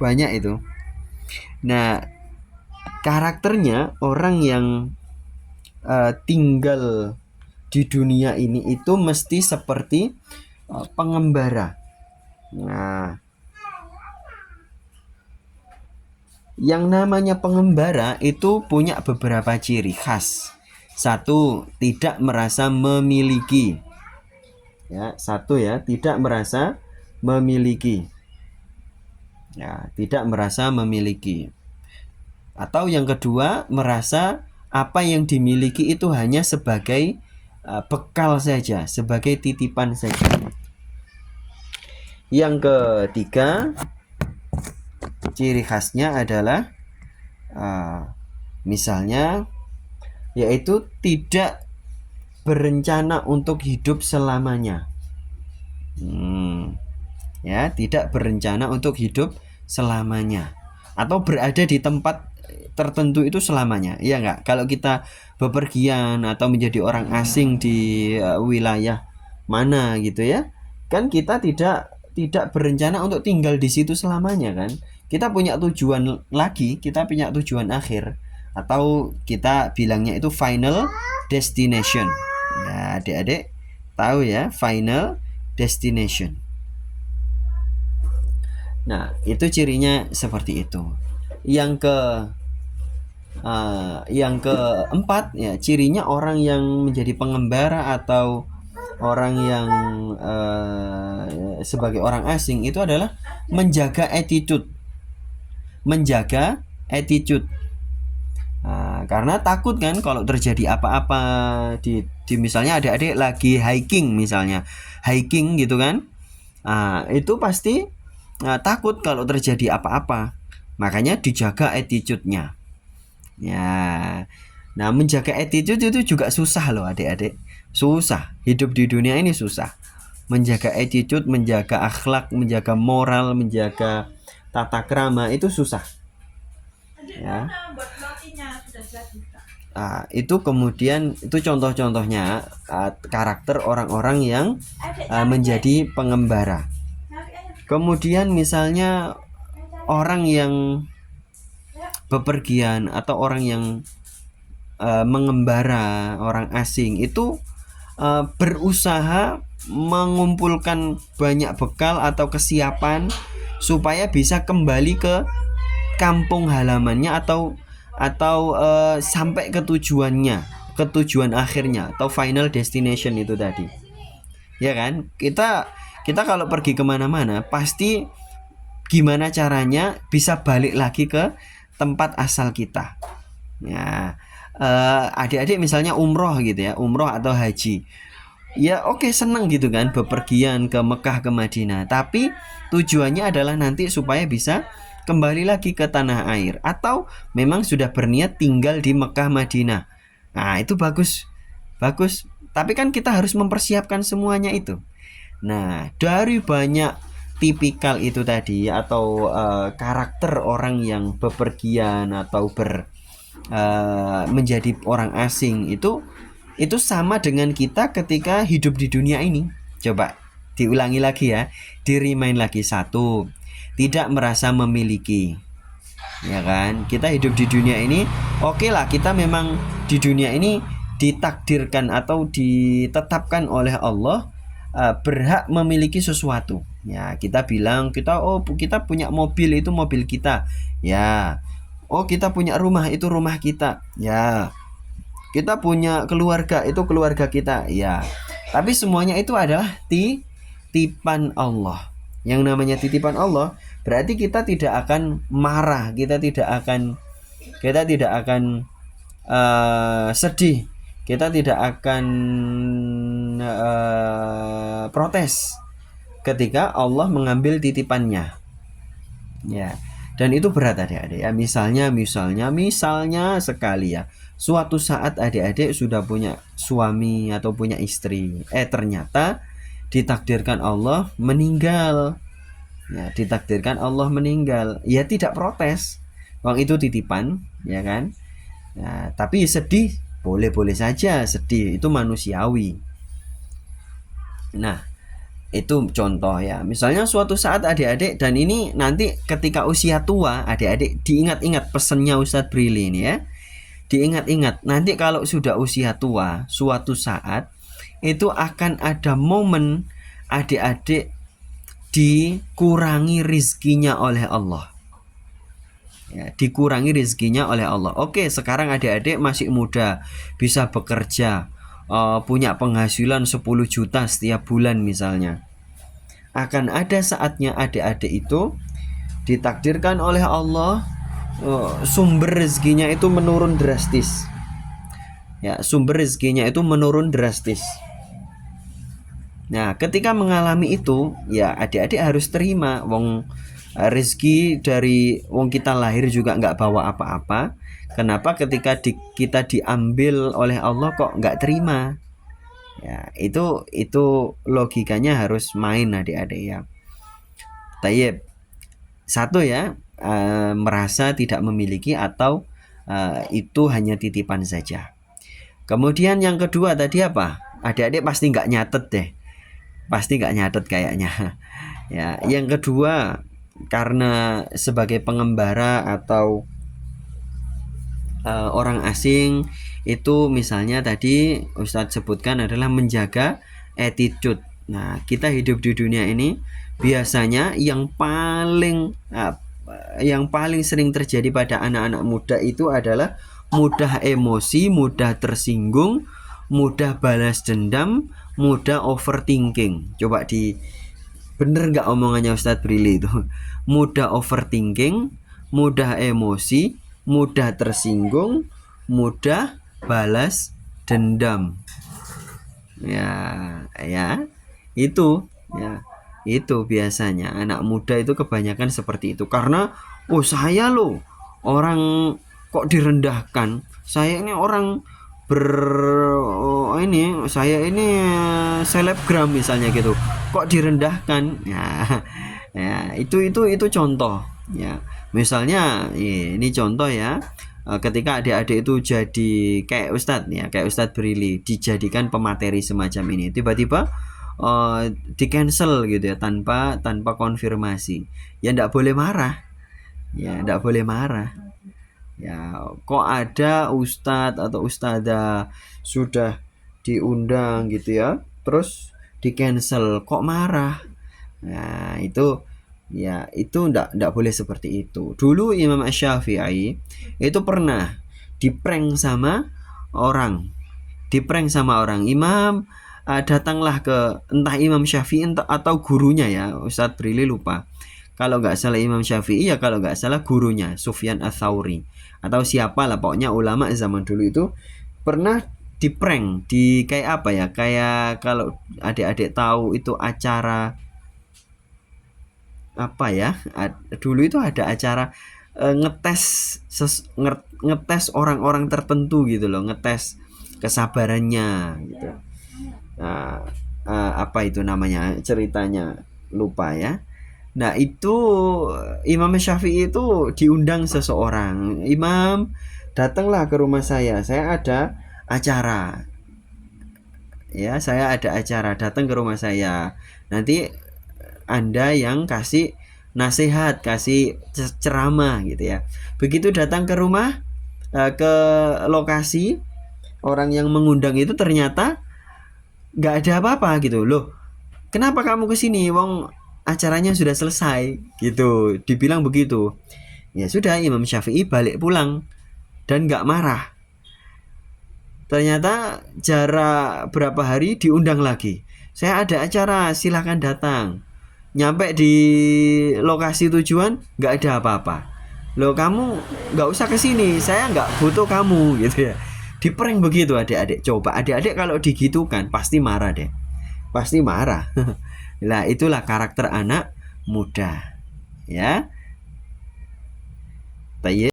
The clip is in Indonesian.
banyak itu. Nah, karakternya orang yang tinggal di dunia ini itu mesti seperti pengembara. Nah, yang namanya pengembara itu punya beberapa ciri khas. Satu, tidak merasa memiliki. Ya, satu ya, tidak merasa memiliki. Ya, tidak merasa memiliki. Atau yang kedua, merasa apa yang dimiliki itu hanya sebagai bekal saja, sebagai titipan saja. Yang ketiga, ciri khasnya adalah misalnya yaitu tidak berencana untuk hidup selamanya. Ya, tidak berencana untuk hidup selamanya atau berada di tempat tertentu itu selamanya. Iya enggak? Kalau kita bepergian atau menjadi orang asing di wilayah mana gitu ya, kan kita tidak berencana untuk tinggal di situ selamanya kan. Kita punya tujuan lagi, kita punya tujuan akhir atau kita bilangnya itu final destination. Nah, adik-adik tahu ya, final destination. Nah, itu cirinya seperti itu. Yang keempat ya, cirinya orang yang menjadi pengembara atau orang yang sebagai orang asing itu adalah menjaga attitude. Menjaga attitude. Karena takut kan kalau terjadi apa-apa di misalnya adik-adik lagi hiking misalnya. Hiking gitu kan. Itu pasti takut kalau terjadi apa-apa. Makanya dijaga attitude-nya. Ya. Nah, menjaga attitude itu juga susah loh adik-adik. Susah. Hidup di dunia ini susah. Menjaga attitude, menjaga akhlak, menjaga moral, menjaga tata krama itu susah. Ya. Itu kemudian itu contoh-contohnya karakter orang-orang yang menjadi pengembara. Kemudian misalnya orang yang bepergian atau orang yang mengembara, orang asing itu berusaha mengumpulkan banyak bekal atau kesiapan supaya bisa kembali ke kampung halamannya atau sampai ke tujuannya, ke tujuan akhirnya atau final destination itu tadi. Ya kan? Kita kalau pergi kemana-mana pasti gimana caranya bisa balik lagi ke tempat asal kita. Ya, adik-adik misalnya umroh gitu ya, umroh atau haji. Ya oke, seneng gitu kan bepergian ke Mekah ke Madinah, tapi tujuannya adalah nanti supaya bisa kembali lagi ke tanah air atau memang sudah berniat tinggal di Mekah Madinah. Nah, itu bagus. Bagus. Tapi kan kita harus mempersiapkan semuanya itu. Nah, dari banyak tipikal itu tadi atau karakter orang yang bepergian atau menjadi orang asing itu sama dengan kita ketika hidup di dunia ini. Coba diulangi lagi ya, di-remind lagi. Satu, tidak merasa memiliki. Ya kan? Kita hidup di dunia ini, oke lah, kita memang di dunia ini ditakdirkan atau ditetapkan oleh Allah berhak memiliki sesuatu. Ya, kita bilang kita punya mobil, itu mobil kita. Ya. Oh, kita punya rumah, itu rumah kita. Ya. Kita punya keluarga, itu keluarga kita. Ya. Tapi semuanya itu adalah titipan Allah. Yang namanya titipan Allah berarti kita tidak akan marah, kita tidak akan sedih, kita tidak akan protes ketika Allah mengambil titipannya. Ya. Dan itu berat adik-adik ya. Misalnya sekali ya, suatu saat adik-adik sudah punya suami atau punya istri, ternyata ditakdirkan Allah meninggal. Ya, ditakdirkan Allah meninggal. Ya tidak protes. Wong itu titipan, ya kan? Nah, tapi sedih boleh-boleh saja, sedih itu manusiawi. Nah, Itu contoh ya. Misalnya suatu saat adik-adik, dan ini nanti ketika usia tua, adik-adik diingat-ingat pesannya Ustadz Brili ini ya. Diingat-ingat, nanti kalau sudah usia tua, suatu saat itu akan ada momen adik-adik dikurangi rizkinya oleh Allah. Ya, dikurangi rizkinya oleh Allah. Oke, sekarang adik-adik masih muda, bisa bekerja, punya penghasilan 10 juta setiap bulan misalnya. Akan ada saatnya adik-adik itu ditakdirkan oleh Allah sumber rezekinya itu menurun drastis. Ya, sumber rezekinya itu menurun drastis. Nah, ketika mengalami itu, ya adik-adik harus terima. Wong rezeki dari wong kita lahir juga nggak bawa apa-apa. Kenapa ketika kita diambil oleh Allah kok nggak terima? Ya, itu logikanya harus main adik-adik ya. Tayyib. Satu ya, merasa tidak memiliki atau itu hanya titipan saja. Kemudian yang kedua tadi apa? Adik-adik pasti nggak nyatet deh. Pasti nggak nyatet kayaknya. Ya, yang kedua karena sebagai pengembara atau orang asing itu misalnya tadi Ustadz sebutkan adalah menjaga attitude. Nah, kita hidup di dunia ini biasanya yang paling sering terjadi pada anak-anak muda itu adalah mudah emosi, mudah tersinggung, mudah balas dendam, mudah overthinking. Coba bener nggak omongannya Ustadz Brili itu? Mudah overthinking, mudah emosi, mudah tersinggung, mudah balas dendam. Ya, itu ya. Itu biasanya anak muda itu kebanyakan seperti itu. Karena saya loh orang kok direndahkan. Saya ini orang saya ini selebgram misalnya gitu. Kok direndahkan? Ya, itu contoh ya. Misalnya ini contoh ya. Ketika adik-adik itu jadi kayak Ustadz ya, kayak Ustadz Brili dijadikan pemateri semacam ini, tiba-tiba di cancel gitu ya tanpa konfirmasi, ya ndak boleh marah ya. Kok ada ustadz atau ustadzah sudah diundang gitu ya terus di cancel kok marah? Nah itu ndak boleh seperti itu. Dulu Imam Asy-Syafi'i itu pernah diprank sama orang. Imam datanglah ke entah Imam Syafi'i atau gurunya ya, Ustadz Brili lupa. Kalau nggak salah Imam Syafi'i ya, kalau nggak salah gurunya Sufyan Ats-Tsauri atau siapa lah, pokoknya ulama zaman dulu itu pernah diprank di kayak apa ya, kayak kalau adik-adik tahu itu acara apa ya, dulu itu ada acara ngetes orang-orang tertentu gitu loh, ngetes kesabarannya gitu. Nah, apa itu namanya ceritanya lupa ya. Nah itu Imam Syafi'i itu diundang seseorang. Imam, datanglah ke rumah saya ada acara. Ya, saya ada acara, datang ke rumah saya. Nanti Anda yang kasih nasihat, kasih ceramah gitu ya. Begitu datang ke rumah, ke lokasi, orang yang mengundang itu ternyata nggak ada apa-apa gitu loh. Kenapa kamu kesini? Wong acaranya sudah selesai gitu. Dibilang begitu. Ya sudah, Imam Syafi'i balik pulang dan nggak marah. Ternyata jarak berapa hari diundang lagi. Saya ada acara, silahkan datang. Nyampe di lokasi tujuan nggak ada apa-apa. Loh kamu nggak usah kesini, saya nggak butuh kamu gitu ya. Diprank begitu adik-adik. Coba adik-adik kalau digitukan pasti marah deh. Pasti marah. Nah itulah karakter anak muda ya.